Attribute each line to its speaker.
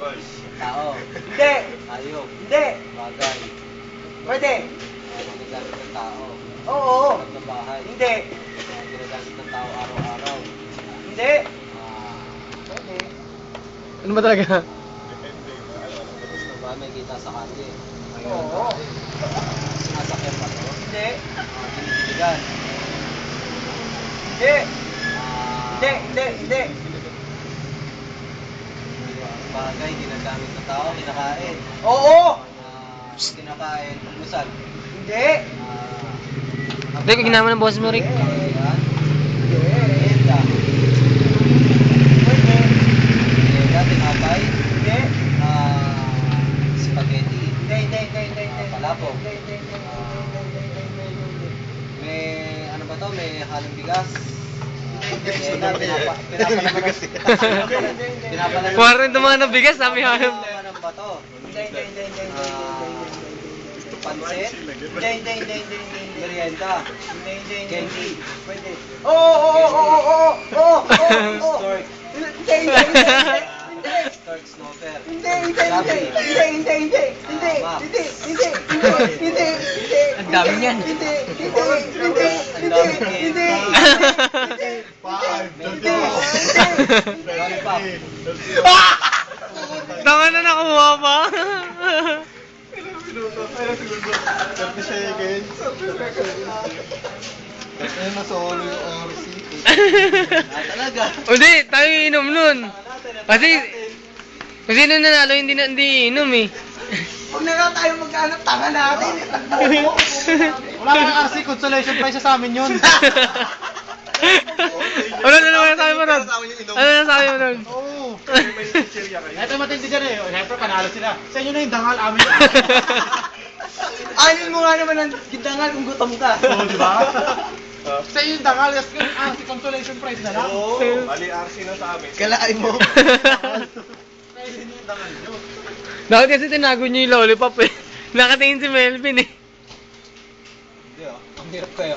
Speaker 1: Tao.
Speaker 2: Hindi.
Speaker 1: Hayop.
Speaker 2: Hindi.
Speaker 1: Bagay.
Speaker 2: Pwede.
Speaker 1: Ginagamit ng tao.
Speaker 2: Oo.
Speaker 1: Sa bahay.
Speaker 2: Hindi.
Speaker 1: Ginagamit ng tao araw-araw.
Speaker 2: Hindi.
Speaker 1: Ah,
Speaker 2: Pwede.
Speaker 3: Ano ba talaga?
Speaker 1: tapos na ba may kita sa kalye?
Speaker 2: Oo.
Speaker 1: Sinasakyan pa to?
Speaker 2: Hindi.
Speaker 1: Dinidiligan.
Speaker 2: Hindi.
Speaker 1: Ah,
Speaker 2: Hindi.
Speaker 1: Bagay, ginagamit ng tao, kinakain.
Speaker 2: Oo.
Speaker 1: Kinakain, pagmusal.
Speaker 2: Hindi.
Speaker 3: Hindi, kung ginawa ng boss mo, Rick.
Speaker 1: Yan.
Speaker 2: Hindi.
Speaker 1: Merienda.
Speaker 2: Pwede.
Speaker 1: Merienda, tinapay.
Speaker 2: Hindi.
Speaker 1: Spaghetti.
Speaker 2: Hindi.
Speaker 1: Palabok.
Speaker 2: Hindi.
Speaker 1: May, ano ba to? May halong bigas.
Speaker 3: Kuha rin itong mga nabigas, sabi ha.
Speaker 1: Ano ba to?
Speaker 2: Hindi.
Speaker 1: Pansit.
Speaker 2: Hindi.
Speaker 1: Merienda. Candy.
Speaker 2: Pwede. Oo.
Speaker 1: Stork.
Speaker 2: Hindi.
Speaker 1: Stork snooper.
Speaker 2: Hindi.
Speaker 3: Ang dami niyan.
Speaker 2: Hindi.
Speaker 1: Lollipop.
Speaker 3: Tama na nakuha pa.
Speaker 4: 30 seconds. Kasi nasolo yung RC.
Speaker 1: Talaga.
Speaker 3: Hindi, tayo inom nun. Kasi sino nanalo, hindi inom eh.
Speaker 2: Huwag na lang tayo maghanap tanga natin.
Speaker 4: Wala kang RC, consolation prize sa amin yun.
Speaker 3: Ano na naman sabi mo nun? Ano na sabi mo nun?
Speaker 4: Oo. Ito matindi dyan eh. Siyempre panalo sila. Sa inyo na yung dangal, amin.
Speaker 2: Anin mo nga naman ang gitangal kung gutom ka.
Speaker 4: Oo, di ba? Sa inyo yung dangal, si consolation prize na lang.
Speaker 5: Oo, mali RC na sa amin.
Speaker 2: Kalain mo.
Speaker 4: Sa inyo yung dangal nyo.
Speaker 3: Dapat kasi tinago niyo yung lollipop eh. Nakatingin si Melvin eh.
Speaker 1: Hindi oh. Ang hirap kayo.